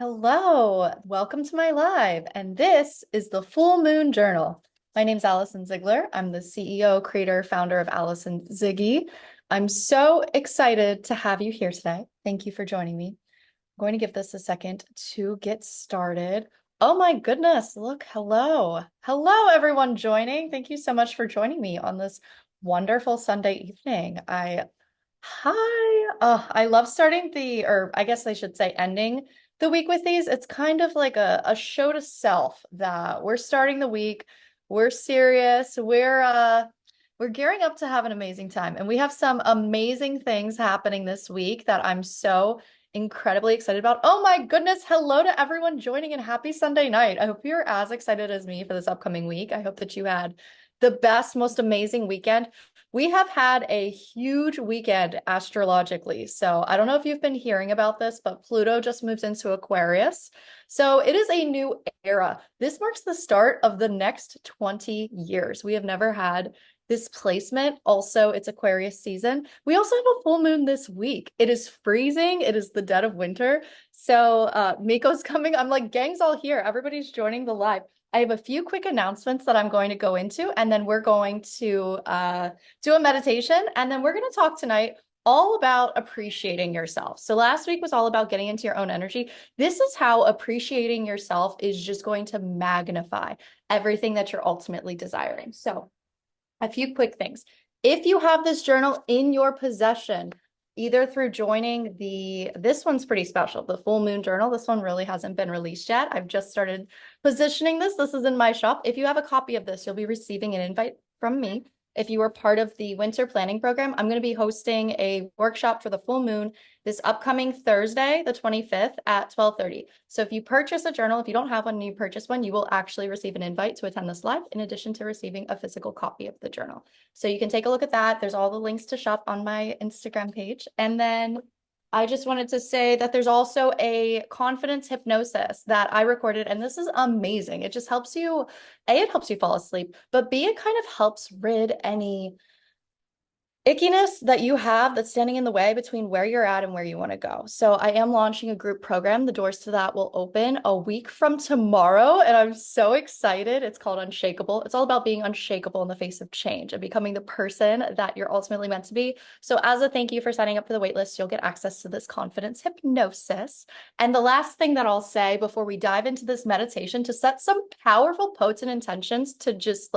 Hello, welcome to my live, and this is the Full Moon Journal. My name's Allison Ziegler. I'm the CEO, creator, founder of Allison Ziggy. I'm so excited to have you here today. Thank you for joining me. I'm going to give this a second to get started. Oh my goodness, look, hello. Hello, everyone joining. Thank you so much for joining me on this wonderful Sunday evening. Hi. Oh, I love starting or I guess I should say ending the week with these. It's kind of like a show to self that we're starting the week. We're serious. We're gearing up to have an amazing time. And we have some amazing things happening this week that I'm so incredibly excited about. Oh my goodness. Hello to everyone joining and happy Sunday night. I hope you're as excited as me for this upcoming week. I hope that you had the best, most amazing weekend. We have had a huge weekend astrologically. So I don't know if you've been hearing about this, but Pluto just moves into Aquarius. So it is a new era. This marks the start of the next 20 years. We have never had this placement. Also, it's Aquarius season. We also have a full moon this week. It is freezing. It is the dead of winter. So Miko's coming. I'm like, gang's all here. Everybody's joining the live. I have a few quick announcements that I'm going to go into, and then we're going to do a meditation, and then we're going to talk tonight all about appreciating yourself. So last week was all about getting into your own energy. This is how appreciating yourself is just going to magnify everything that you're ultimately desiring. So a few quick things. If you have this journal in your possession, either through joining this one's pretty special, the Full Moon Journal. This one really hasn't been released yet. I've just started positioning this. This is in my shop. If you have a copy of this, you'll be receiving an invite from me. If you are part of the winter planning program, I'm going to be hosting a workshop for the full moon this upcoming Thursday, the 25th at 12:30. So if you purchase a journal, if you don't have one and you purchase one, you will actually receive an invite to attend this live in addition to receiving a physical copy of the journal. So you can take a look at that. There's all the links to shop on my Instagram page. And then I just wanted to say that there's also a confidence hypnosis that I recorded, and this is amazing. It just helps you, A, it helps you fall asleep, but B, it kind of helps rid any ickiness that you have that's standing in the way between where you're at and where you want to go. So I am launching a group program. The doors to that will open a week from tomorrow, and I'm so excited. It's called Unshakable. It's all about being unshakable in the face of change and becoming the person that you're ultimately meant to be. So as a thank you for signing up for the waitlist, you'll get access to this confidence hypnosis. And the last thing that I'll say before we dive into this meditation, to set some powerful, potent intentions to just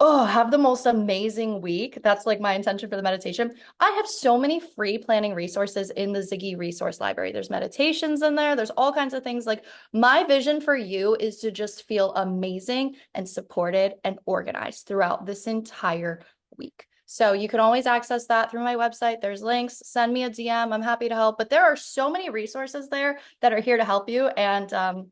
have the most amazing week. That's like my intention for the meditation. I have so many free planning resources in the Ziggy resource library. There's meditations in there. There's all kinds of things. Like, my vision for you is to just feel amazing and supported and organized throughout this entire week. So you can always access that through my website. There's links. Send me a DM. I'm happy to help. But there are so many resources there that are here to help you. And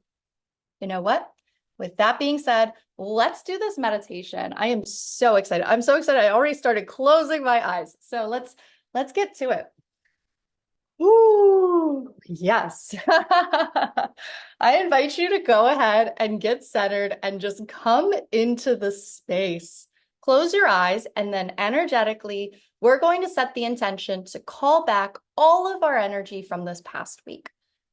you know what? With that being said, let's do this meditation. I am so excited. I'm so excited. I already started closing my eyes. So let's get to it. Ooh, yes. I invite you to go ahead and get centered and just come into the space. Close your eyes, and then energetically, we're going to set the intention to call back all of our energy from this past week.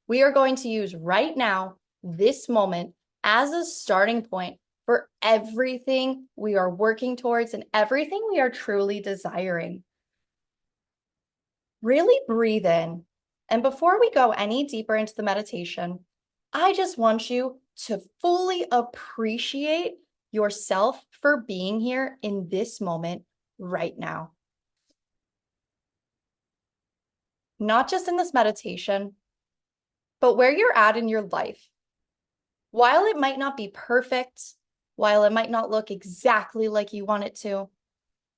We are going to use right now, this moment, as a starting point for everything we are working towards and everything we are truly desiring. Really breathe in. And before we go any deeper into the meditation, I just want you to fully appreciate yourself for being here in this moment right now. Not just in this meditation, but where you're at in your life. While it might not be perfect, while it might not look exactly like you want it to,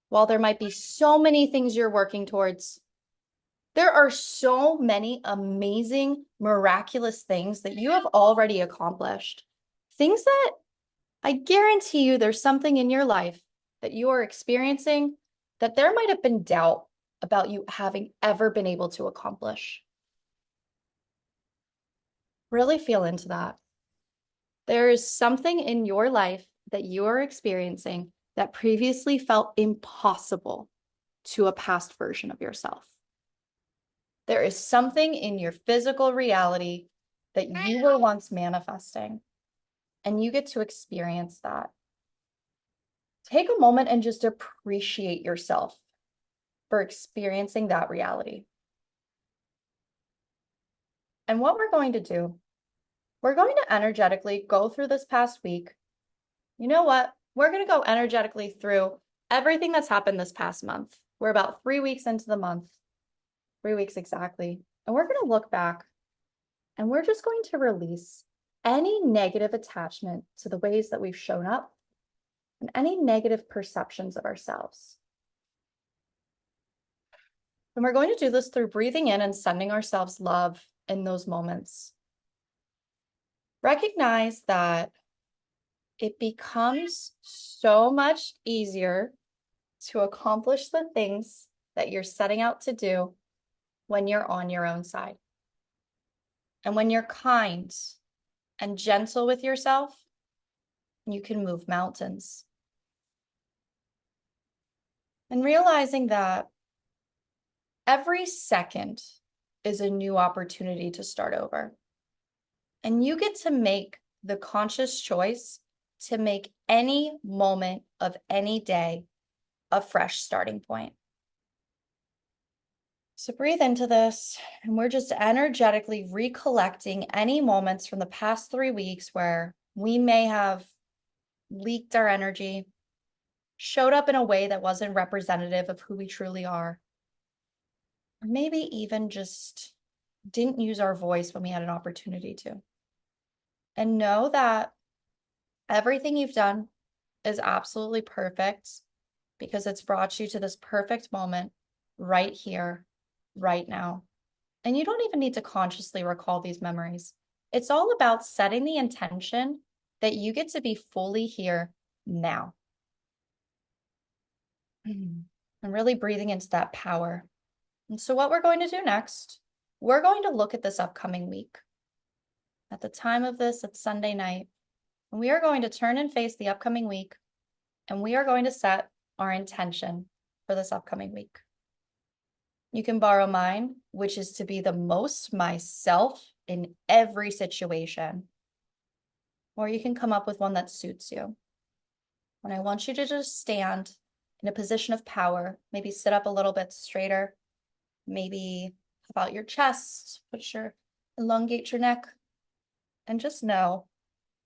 while there might be so many things you're working towards, there are so many amazing, miraculous things that you have already accomplished. Things that I guarantee you there's something in your life that you are experiencing that there might have been doubt about you having ever been able to accomplish. Really feel into that. There is something in your life that you are experiencing that previously felt impossible to a past version of yourself. There is something in your physical reality that you were once manifesting, and you get to experience that. Take a moment and just appreciate yourself for experiencing that reality. And what we're going to do, we're going to energetically go through this past week. You know what? We're going to go energetically through everything that's happened this past month. We're about 3 weeks into the month, 3 weeks exactly. And we're going to look back and we're just going to release any negative attachment to the ways that we've shown up and any negative perceptions of ourselves. And we're going to do this through breathing in and sending ourselves love in those moments. Recognize that it becomes so much easier to accomplish the things that you're setting out to do when you're on your own side. And when you're kind and gentle with yourself, you can move mountains. And realizing that every second is a new opportunity to start over. And you get to make the conscious choice to make any moment of any day a fresh starting point. So breathe into this, and we're just energetically recollecting any moments from the past 3 weeks where we may have leaked our energy, showed up in a way that wasn't representative of who we truly are, or maybe even just didn't use our voice when we had an opportunity to. And know that everything you've done is absolutely perfect because it's brought you to this perfect moment right here, right now. And you don't even need to consciously recall these memories. It's all about setting the intention that you get to be fully here now. And really breathing into that power. And so what we're going to do next, we're going to look at this upcoming week. At the time of this, it's Sunday night. And we are going to turn and face the upcoming week. And we are going to set our intention for this upcoming week. You can borrow mine, which is to be the most myself in every situation. Or you can come up with one that suits you. And I want you to just stand in a position of power, maybe sit up a little bit straighter, maybe puff out your chest, elongate your neck, and just know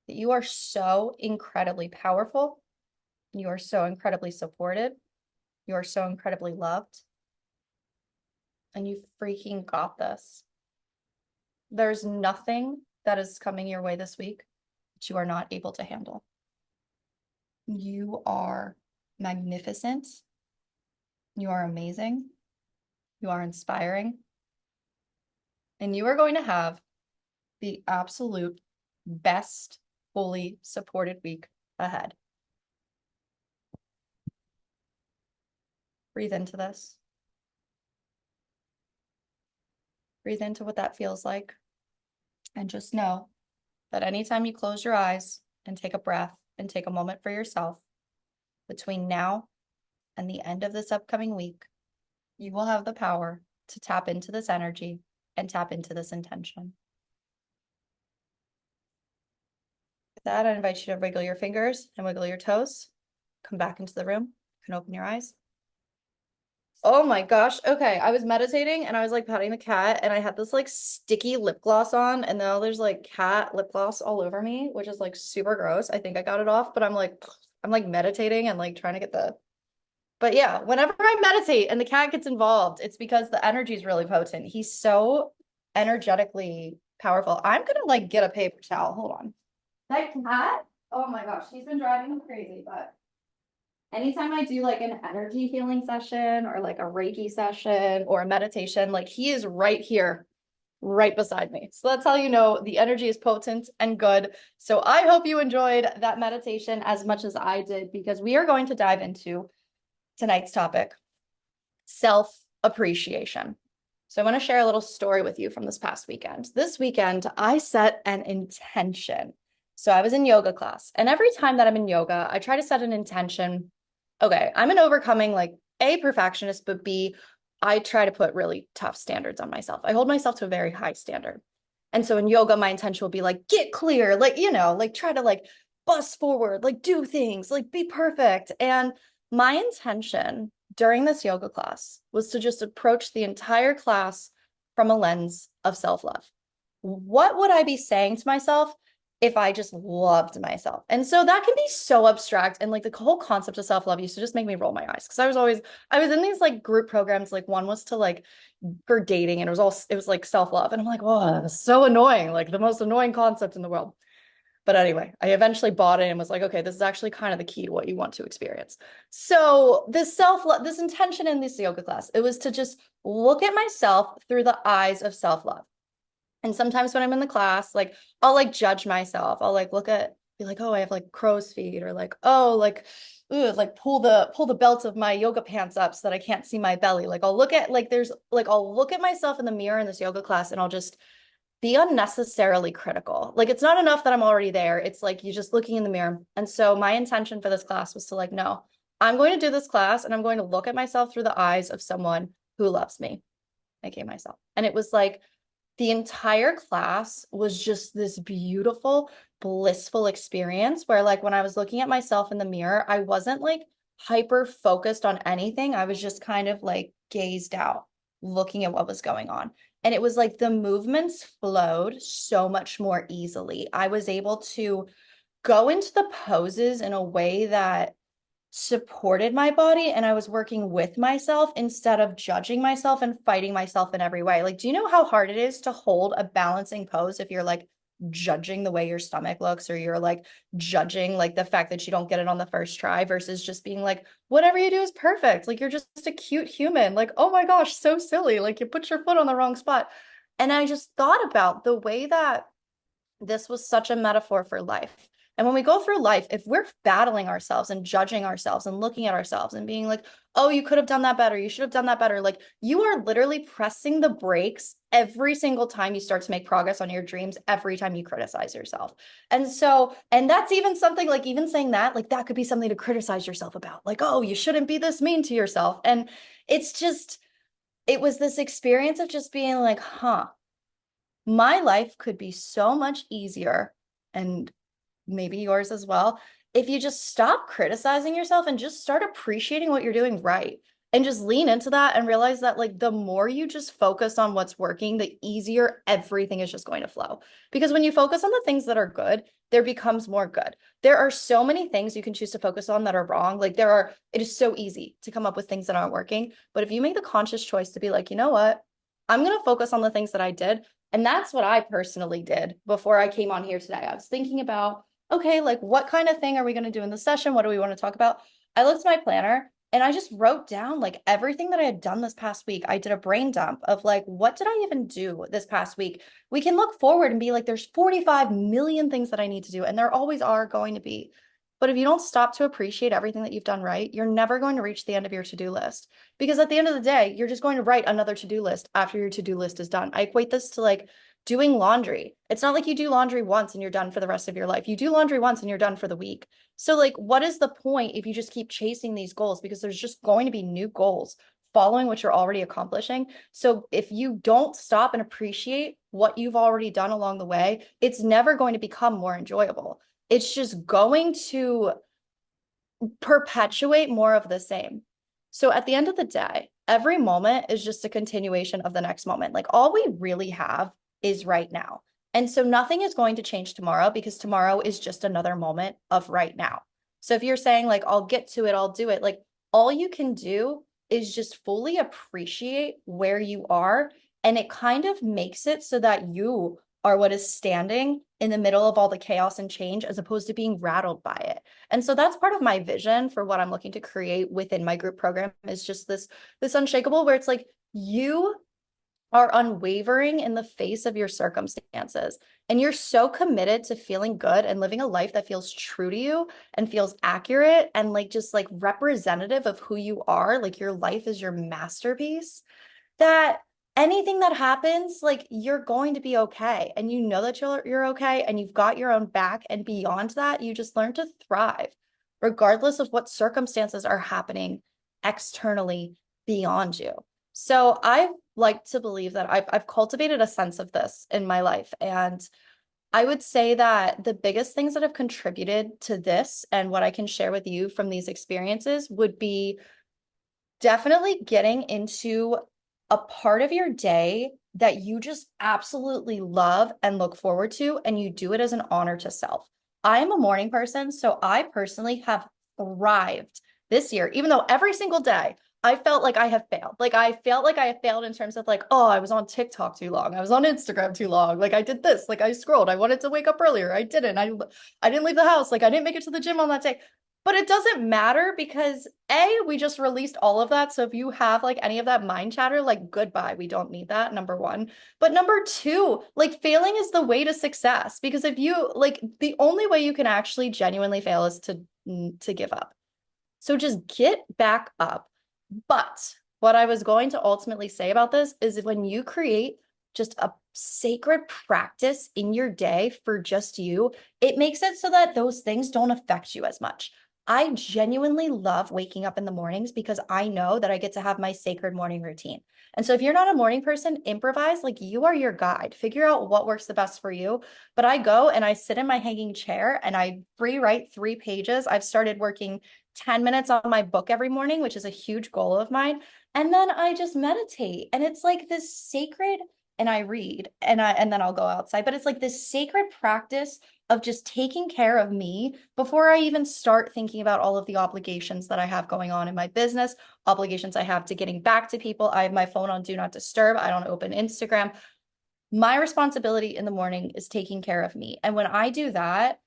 that you are so incredibly powerful. You are so incredibly supported. You are so incredibly loved. And you freaking got this. There's nothing that is coming your way this week that you are not able to handle. You are magnificent. You are amazing. You are inspiring. And you are going to have the absolute best, fully supported week ahead. Breathe into this. Breathe into what that feels like. And just know that anytime you close your eyes and take a breath and take a moment for yourself, between now and the end of this upcoming week, you will have the power to tap into this energy and tap into this intention. With that, I invite you to wiggle your fingers and wiggle your toes. Come back into the room. You can open your eyes. Oh my gosh. Okay. I was meditating and I was like petting the cat and I had this like sticky lip gloss on and now there's like cat lip gloss all over me, which is like super gross. I think I got it off, but I'm like meditating and like trying to get but yeah, whenever I meditate and the cat gets involved, it's because the energy is really potent. He's so energetically powerful. I'm gonna like get a paper towel. Hold on. That cat, oh my gosh, he's been driving me crazy, but anytime I do like an energy healing session or like a Reiki session or a meditation, like he is right here, right beside me. So that's how you know the energy is potent and good. So I hope you enjoyed that meditation as much as I did, because we are going to dive into tonight's topic, self-appreciation. So I want to share a little story with you from this past weekend. This weekend, I set an intention. So I was in yoga class, and every time that I'm in yoga, I try to set an intention. Okay, I'm an overcoming, like A, perfectionist, but B, I try to put really tough standards on myself. I hold myself to a very high standard. And so in yoga, my intention will be like, get clear, like, like try to like bust forward, like do things, like be perfect. And my intention during this yoga class was to just approach the entire class from a lens of self-love. What would I be saying to myself if I just loved myself? And so that can be so abstract. And like the whole concept of self-love used to just make me roll my eyes because I was in these like group programs. Like one was to like for dating and it was like self-love. And I'm like, oh, that's so annoying, like the most annoying concept in the world. But anyway, I eventually bought it and was like, okay, this is actually kind of the key to what you want to experience. So this self-love, this intention in this yoga class, it was to just look at myself through the eyes of self-love. And sometimes when I'm in the class, like I'll like judge myself. I'll like be like, oh, I have like crow's feet, or like, oh, like, ooh, like pull the belt of my yoga pants up so that I can't see my belly. Like I'll look at like I'll look at myself in the mirror in this yoga class and I'll just be unnecessarily critical. Like it's not enough that I'm already there. It's like you're just looking in the mirror. And so my intention for this class was to like, no, I'm going to do this class and I'm going to look at myself through the eyes of someone who loves me, aka myself. And it was like the entire class was just this beautiful, blissful experience where, like, when I was looking at myself in the mirror, I wasn't like hyper focused on anything. I was just kind of like gazed out, looking at what was going on. And it was like the movements flowed so much more easily. I was able to go into the poses in a way that supported my body and I was working with myself instead of judging myself and fighting myself in every way. Like, do you know how hard it is to hold a balancing pose if you're like judging the way your stomach looks, or you're like judging like the fact that you don't get it on the first try versus just being like, whatever you do is perfect. Like, you're just a cute human. Like, oh my gosh, so silly. Like, you put your foot on the wrong spot. And I just thought about the way that this was such a metaphor for life. And when we go through life, if we're battling ourselves and judging ourselves and looking at ourselves and being like, oh, you could have done that better, you should have done that better, like you are literally pressing the brakes every single time you start to make progress on your dreams, every time you criticize yourself. And so, and that's even something like, even saying that, like that could be something to criticize yourself about, like, oh, you shouldn't be this mean to yourself. And it's just, it was this experience of just being like, huh, my life could be so much easier, and maybe yours as well, if you just stop criticizing yourself and just start appreciating what you're doing right. And just lean into that and realize that like the more you just focus on what's working, the easier everything is just going to flow. Because when you focus on the things that are good, there becomes more good. There are so many things you can choose to focus on that are wrong. Like it is so easy to come up with things that aren't working. But if you make the conscious choice to be like, you know what? I'm going to focus on the things that I did. And that's what I personally did before I came on here today. I was thinking about, okay, like what kind of thing are we going to do in the session? What do we want to talk about? I looked at my planner and I just wrote down like everything that I had done this past week. I did a brain dump of like, what did I even do this past week? We can look forward and be like, there's 45 million things that I need to do. And there always are going to be. But if you don't stop to appreciate everything that you've done right, you're never going to reach the end of your to-do list. Because at the end of the day, you're just going to write another to-do list after your to-do list is done. I equate this to like doing laundry. It's not like you do laundry once and you're done for the rest of your life. You do laundry once and you're done for the week. So like, what is the point if you just keep chasing these goals? Because there's just going to be new goals following what you're already accomplishing. So if you don't stop and appreciate what you've already done along the way, it's never going to become more enjoyable. It's just going to perpetuate more of the same. So at the end of the day, every moment is just a continuation of the next moment. Like all we really have is right now. And so nothing is going to change tomorrow because tomorrow is just another moment of right now. So if you're saying like, I'll get to it, I'll do it, like all you can do is just fully appreciate where you are. And it kind of makes it so that you are what is standing in the middle of all the chaos and change as opposed to being rattled by it. And so that's part of my vision for what I'm looking to create within my group program is just this Unshakable where it's like you are unwavering in the face of your circumstances. And you're so committed to feeling good and living a life that feels true to you and feels accurate and like just like representative of who you are. Like your life is your masterpiece, that anything that happens, like you're going to be okay. And you know that you're okay and you've got your own back. And beyond that, you just learn to thrive, regardless of what circumstances are happening externally beyond you. So I like to believe that I've cultivated a sense of this in my life. And I would say that the biggest things that have contributed to this and what I can share with you from these experiences would be definitely getting into a part of your day that you just absolutely love and look forward to, and you do it as an honor to self. I am a morning person, so I personally have thrived this year, even though every single day I felt like I have failed. Like I felt like I have failed in terms of like, oh, I was on TikTok too long. I was on Instagram too long. Like I did this, like I scrolled. I wanted to wake up earlier. I didn't. I didn't leave the house. Like I didn't make it to the gym on that day. But it doesn't matter because A, we just released all of that. So if you have like any of that mind chatter, like goodbye, we don't need that, number one. But number two, like failing is the way to success because if you like the only way you can actually genuinely fail is to give up. So just get back up. But what I was going to ultimately say about this is when you create just a sacred practice in your day for just you, it makes it so that those things don't affect you as much. I genuinely love waking up in the mornings because I know that I get to have my sacred morning routine. And so if you're not a morning person, improvise, like you are your guide. Figure out what works the best for you. But I go and I sit in my hanging chair and I free write 3 pages. I've started working 10 minutes on my book every morning, which is a huge goal of mine. And then I just meditate. And it's like this sacred, and I read and then I'll go outside. But it's like this sacred practice of just taking care of me before I even start thinking about all of the obligations that I have going on in my business, obligations I have to getting back to people. I have my phone on do not disturb. I don't open Instagram. My responsibility in the morning is taking care of me. And when I do that,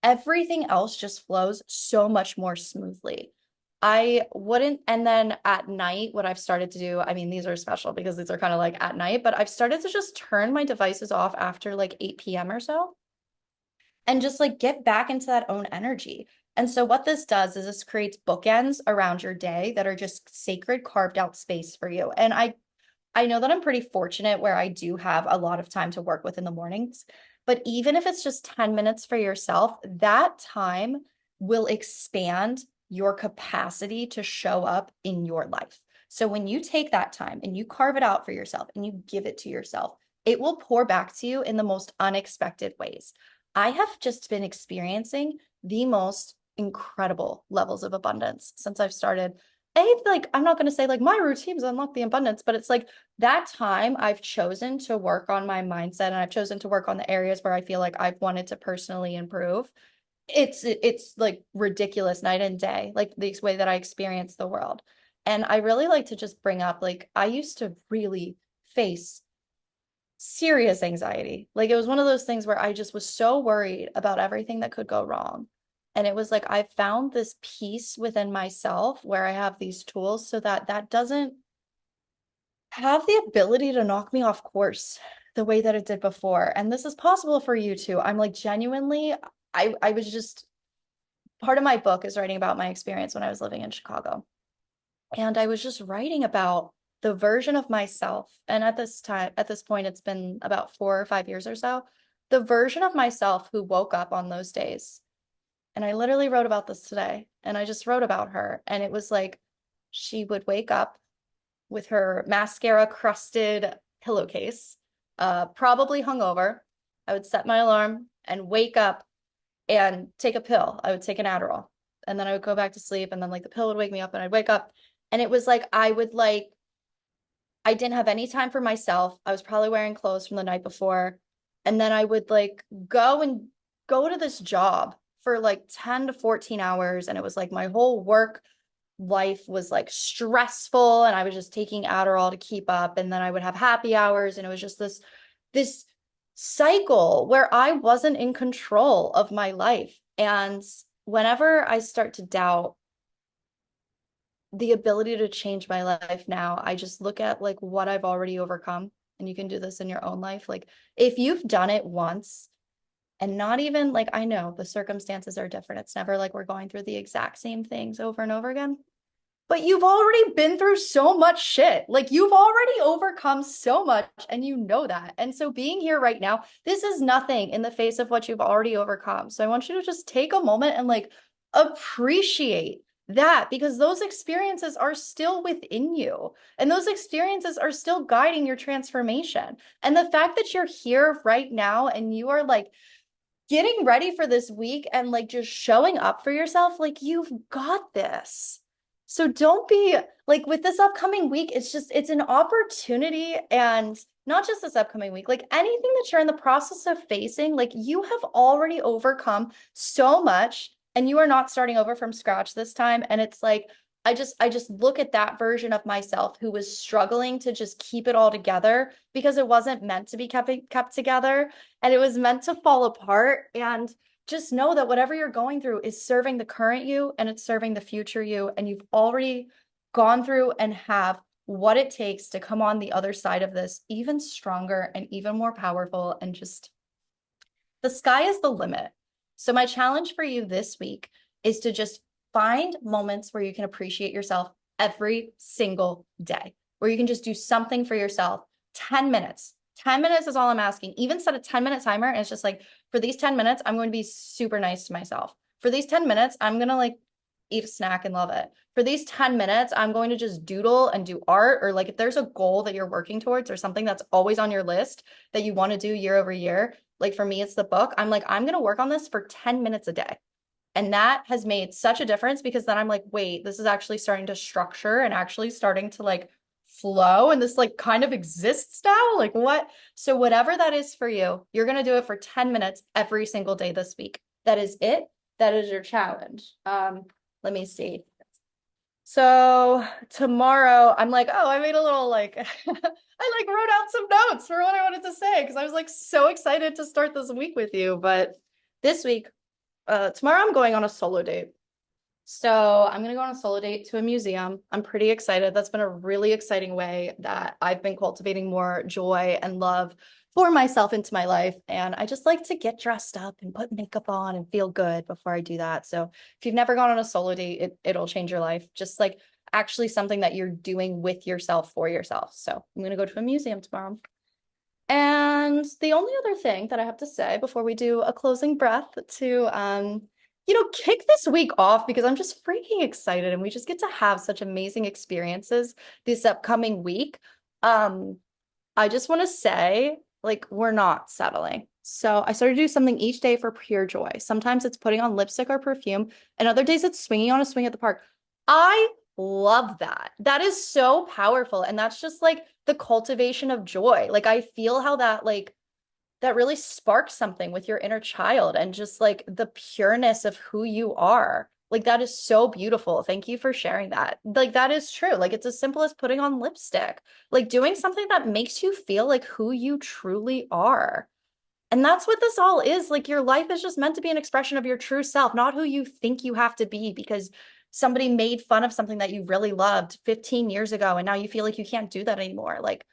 everything else just flows so much more smoothly. I wouldn't, and then at night, what I've started to do, I mean, these are special because these are kind of like at night, but I've started to just turn my devices off after like 8 p.m. or so and just like get back into that own energy. And so what this does is this creates bookends around your day that are just sacred carved out space for you. And I know that I'm pretty fortunate where I do have a lot of time to work with in the mornings, but even if it's just 10 minutes for yourself, that time will expand your capacity to show up in your life. So when you take that time and you carve it out for yourself and you give it to yourself, it will pour back to you in the most unexpected ways. I have just been experiencing the most incredible levels of abundance since I've started. Like I'm not going to say like my routines unlock the abundance, but it's like that time I've chosen to work on my mindset and I've chosen to work on the areas where I feel like I've wanted to personally improve. It's like ridiculous night and day, like the way that I experience the world. And I really like to just bring up like I used to really face serious anxiety. Like it was one of those things where I just was so worried about everything that could go wrong. And it was like I found this peace within myself where I have these tools so that that doesn't have the ability to knock me off course the way that it did before. And this is possible for you too. I'm like genuinely, I was just part of my book is writing about my experience when I was living in Chicago. And I was just writing about the version of myself. And at this point, it's been about 4 or 5 years or so, the version of myself who woke up on those days. And I literally wrote about this today. And I just wrote about her. And it was like she would wake up with her mascara crusted pillowcase, probably hungover. I would set my alarm and wake up and take a pill. I would take an Adderall and then I would go back to sleep. And then like the pill would wake me up and I'd wake up. And it was like, I didn't have any time for myself. I was probably wearing clothes from the night before. And then I would like go to this job for like 10 to 14 hours. And it was like my whole work life was like stressful and I was just taking Adderall to keep up. And then I would have happy hours. And it was just this cycle where I wasn't in control of my life. And whenever I start to doubt the ability to change my life now, I just look at like what I've already overcome. And you can do this in your own life. Like if you've done it once and not even like, I know the circumstances are different. It's never like we're going through the exact same things over and over again. But you've already been through so much shit. Like you've already overcome so much and you know that. And so being here right now, this is nothing in the face of what you've already overcome. So I want you to just take a moment and like appreciate that, because those experiences are still within you and those experiences are still guiding your transformation. And the fact that you're here right now and you are like getting ready for this week and like just showing up for yourself, like you've got this. So don't be like with this upcoming week, it's an opportunity. And not just this upcoming week, like anything that you're in the process of facing, like you have already overcome so much and you are not starting over from scratch this time. And it's like, I just look at that version of myself who was struggling to just keep it all together because it wasn't meant to be kept together and it was meant to fall apart. And just know that whatever you're going through is serving the current you and it's serving the future you. And you've already gone through and have what it takes to come on the other side of this even stronger and even more powerful. And just the sky is the limit. So, my challenge for you this week is to just find moments where you can appreciate yourself every single day, where you can just do something for yourself. 10 minutes. 10 minutes is all I'm asking. Even set a 10-minute timer. And it's just like, for these 10 minutes, I'm going to be super nice to myself. For these 10 minutes, I'm going to like eat a snack and love it. For these 10 minutes, I'm going to just doodle and do art, or like if there's a goal that you're working towards or something that's always on your list that you want to do year over year. Like for me, it's the book. I'm like, I'm going to work on this for 10 minutes a day. And that has made such a difference because then I'm like, wait, this is actually starting to structure and actually starting to like flow. And this like kind of exists now. Like what? So whatever that is for you, you're going to do it for 10 minutes every single day this week. That is it. That is your challenge. Let me see. So tomorrow I'm like, oh, I made a little like, I like wrote out some notes for what I wanted to say because I was like so excited to start this week with you. But this week, tomorrow I'm going on a solo date. So I'm going to go on a solo date to a museum. I'm pretty excited. That's been a really exciting way that I've been cultivating more joy and love for myself into my life. And I just like to get dressed up and put makeup on and feel good before I do that. So if you've never gone on a solo date, it'll change your life. Just like actually something that you're doing with yourself for yourself. So I'm going to go to a museum tomorrow. And the only other thing that I have to say before we do a closing breath to kick this week off because I'm just freaking excited and we just get to have such amazing experiences this upcoming week. I just want to say, like, we're not settling. So I started to do something each day for pure joy. Sometimes it's putting on lipstick or perfume, and other days it's swinging on a swing at the park. I love that. That is so powerful. And that's just like the cultivation of joy. Like, I feel how that really sparks something with your inner child and just like the pureness of who you are. Like that is so beautiful. Thank you for sharing that. Like that is true. Like it's as simple as putting on lipstick, like doing something that makes you feel like who you truly are. And that's what this all is. Like your life is just meant to be an expression of your true self, not who you think you have to be because somebody made fun of something that you really loved 15 years ago and now you feel like you can't do that anymore. Like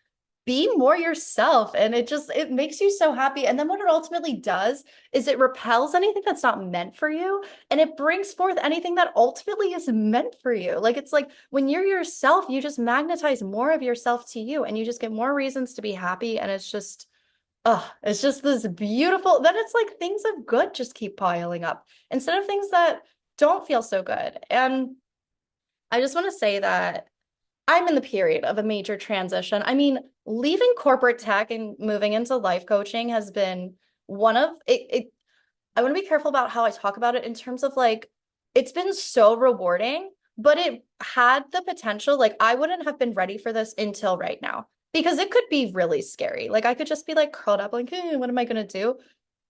be more yourself and it makes you so happy. And then what it ultimately does is it repels anything that's not meant for you and it brings forth anything that ultimately is meant for you. Like it's like when you're yourself, you just magnetize more of yourself to you and you just get more reasons to be happy. And it's just this beautiful, then it's like things of good just keep piling up instead of things that don't feel so good. And I just want to say that I'm in the period of a major transition. I mean, leaving corporate tech and moving into life coaching has been one of it. I want to be careful about how I talk about it in terms of like, it's been so rewarding, but it had the potential, like, I wouldn't have been ready for this until right now because it could be really scary. Like, I could just be like curled up, like, what am I going to do?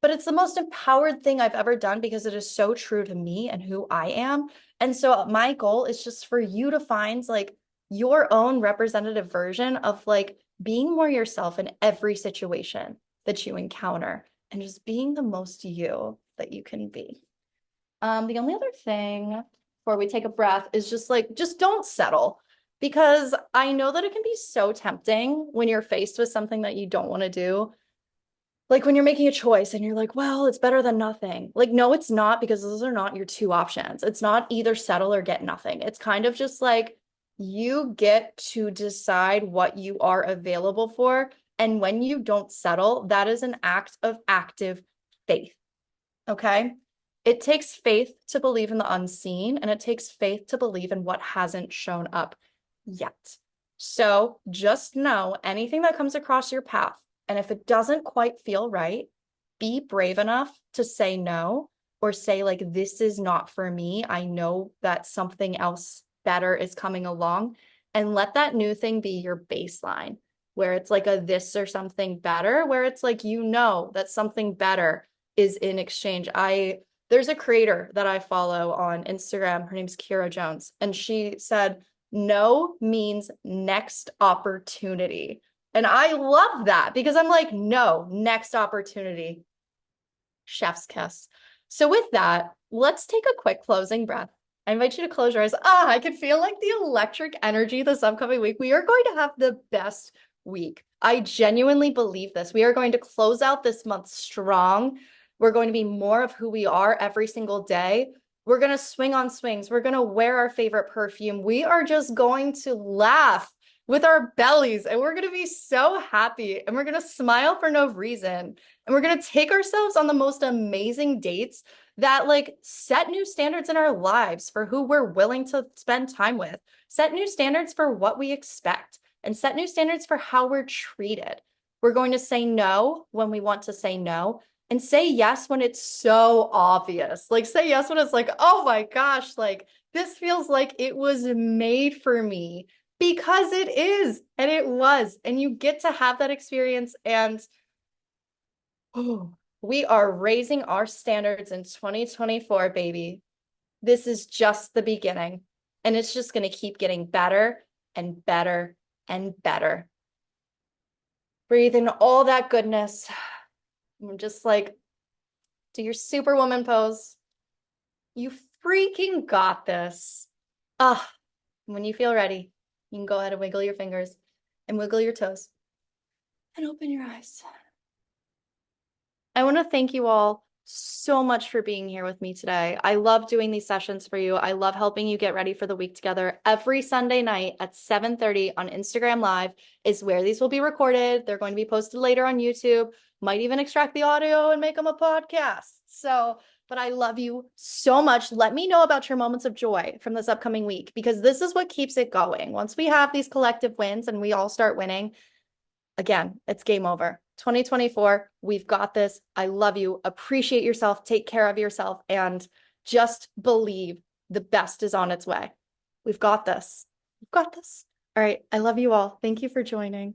But it's the most empowered thing I've ever done because it is so true to me and who I am. And so my goal is just for you to find like your own representative version of like being more yourself in every situation that you encounter and just being the most you that you can be. The only other thing before we take a breath is just don't settle because I know that it can be so tempting when you're faced with something that you don't want to do. Like when you're making a choice and you're like, well, it's better than nothing. Like, no, it's not because those are not your two options. It's not either settle or get nothing. It's kind of just like you get to decide what you are available for. And when you don't settle, that is an act of active faith. Okay. It takes faith to believe in the unseen, and it takes faith to believe in what hasn't shown up yet. So just know anything that comes across your path, and if it doesn't quite feel right, be brave enough to say no or say, like, this is not for me. I know that something else better is coming along, and let that new thing be your baseline, where it's like a this or something better, where it's like, you know, that something better is in exchange. There's a creator that I follow on Instagram. Her name's Kira Jones, and she said, no means next opportunity. And I love that because I'm like, no, next opportunity. Chef's kiss. So with that, let's take a quick closing breath. I invite you to close your eyes. I can feel like the electric energy this upcoming week. We are going to have the best week. I genuinely believe this. We are going to close out this month strong. We're going to be more of who we are every single day. We're going to swing on swings. We're going to wear our favorite perfume. We are just going to laugh with our bellies, and we're going to be so happy, and we're going to smile for no reason. And we're going to take ourselves on the most amazing dates that like set new standards in our lives for who we're willing to spend time with, set new standards for what we expect, and set new standards for how we're treated. We're going to say no when we want to say no, and say yes when it's so obvious. Like, say yes when it's like, oh my gosh, like this feels like it was made for me, because it is, and it was, and you get to have that experience. And oh, we are raising our standards in 2024, baby. This is just the beginning, and it's just going to keep getting better and better and better. Breathe in all that goodness. Just like do your superwoman pose. You freaking got this. When you feel ready, you can go ahead and wiggle your fingers and wiggle your toes and open your eyes. I want to thank you all so much for being here with me today. I love doing these sessions for you. I love helping you get ready for the week together. Every Sunday night at 7:30 on Instagram Live is where these will be recorded. They're going to be posted later on YouTube. Might even extract the audio and make them a podcast. But I love you so much. Let me know about your moments of joy from this upcoming week, because this is what keeps it going. Once we have these collective wins and we all start winning, again, it's game over. 2024, we've got this. I love you. Appreciate yourself. Take care of yourself, and just believe the best is on its way. We've got this. We've got this. All right. I love you all. Thank you for joining.